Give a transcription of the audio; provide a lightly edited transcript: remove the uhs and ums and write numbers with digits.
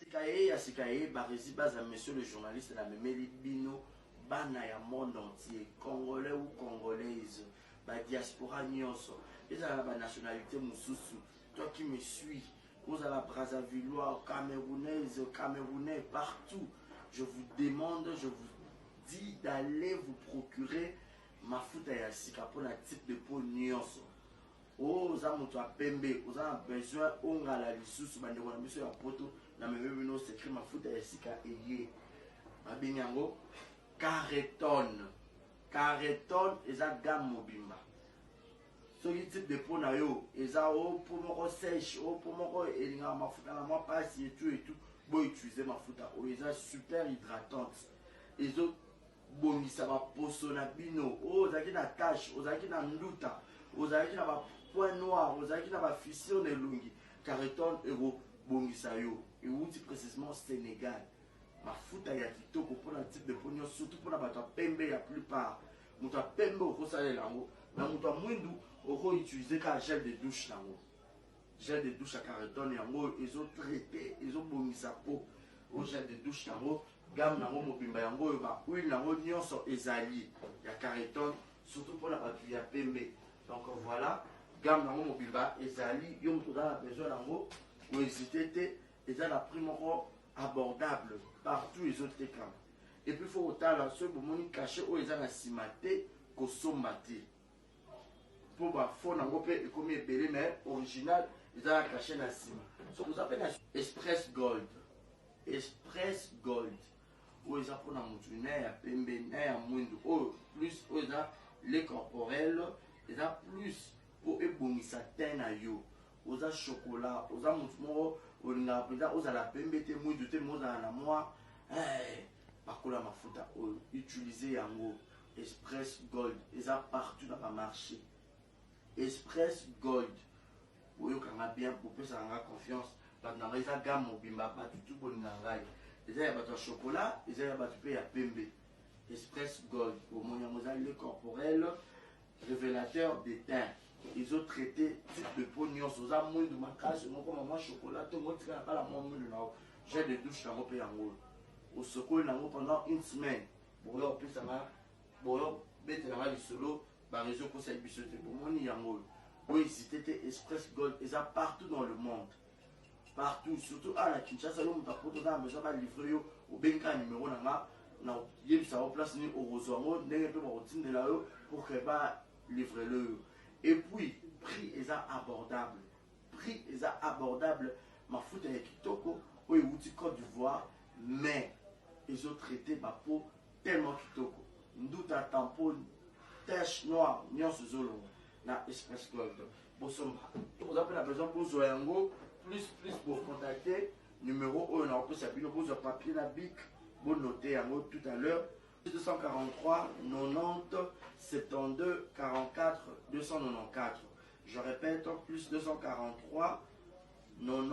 Sikaye, Barisi Baza, monsieur le journaliste, la Memeli Bino, Bana ya monde entier, Congolais ou Congolaises, diaspora nyonso, ils ont la nationalité Moussousou. Toi qui me suis, vous avez la Brazzavillois, Camerounaise, Camerounais, partout. Je vous demande, je vous dis d'aller vous procurer ma fouta ya sika pour un type de peau nyonso. Oh, za moto apembe, vous avez besoin ongala lisusu bande ko na biso ya poto na memebe no secret mafuta ya sika eye. Babinyango Carreton. Carreton eza gamme mobimba. Ce type de peau na yo, eza o pour moko sèche, o pour moko elinga mafuta na moi passe et tout, bon utiliser mafuta o eza super hydratante. Ezo bongisa ba poso na bino, o zaki na tache, o zaki na nduta, o zaki na ba point noir, vous avez qui n'a pas fission de lungi, Carreton euro bongisa yo, et où dit précisément Sénégal. Ma fouta ya kitoko pour un type de pognon, surtout pour la bata pembe la plupart. Mouta pembe au salé lango, mais mouta mwindu au utiliser qu'un gel de douche lango. Gel de douche à Carreton yango, ils ont traité, ils ont bongisa peau au gel de douche lango, gamme lango mobimba yango, ba huile lango nyonso ezali ya Carreton, surtout pour la bata ya pembe. Donc voilà. Gamme nango mobimba ezali yo moto za besoin nango ou hésiter eza la prix abordable partout les autres camps. Et puis faut autant là ce bomoni caché o eza na simate ko sombate pour ba fond nango pe comme ebele mais original eza caché na sima. So vous appelez Express Gold. Express Gold o eza pour na mutu na ya pembe na ya mwindu o plus o eza les corporels eza plus pour ebongisa teint na yo oza chocolat oza mutu moko olinga peza ozala pembe te mwindu te mozala na mwa bakola mafuta oyo utiliser yango Express Gold eza partout dans le marché. Express Gold oyokanga bien popesa nga confiance bato nanga eza gamme mobimba bato tu bolinga ngai eza ya bato ya chocolat eza ya bato mpe ya pembe. Express Gold omoni yango eza le corporel révélateur des teints. Ils ont traité type de peau nyonso oza mwindu makasi moko mama chocolat to motika kala mwa mwindu na gel de douche nango pe yango osokoli nango pendant une semaine boyo opesanga boyo betelanga lisolo barezo kosa biso te bomoni yango oyo hésité te. Express Gold eza partout dans le monde, partout, surtout à la Kinshasa yo moto apoto oza na besoin balivre yo obenga numéro nanga na yebisa o place ni orozo yango ndenge mpe bakotindela yo pour que balivre le yo. Et puis, prix est abordable. Prix est abordable. Ma foute est kitoko. Oui, outil Côte d'Ivoire. Mais, ils ont traité ma peau tellement kitoko. Ndoute à tampon, tache noire, nuance zolo. Na Express Gold. Bosomba. Vous avez la besoin pour Zoyango. Plus pour contacter. Numéro 1, on peut s'appuyer pour papier, la bic. Bon noter yango tout à l'heure. 243 90 72 44 294. Je répète, plus 243 90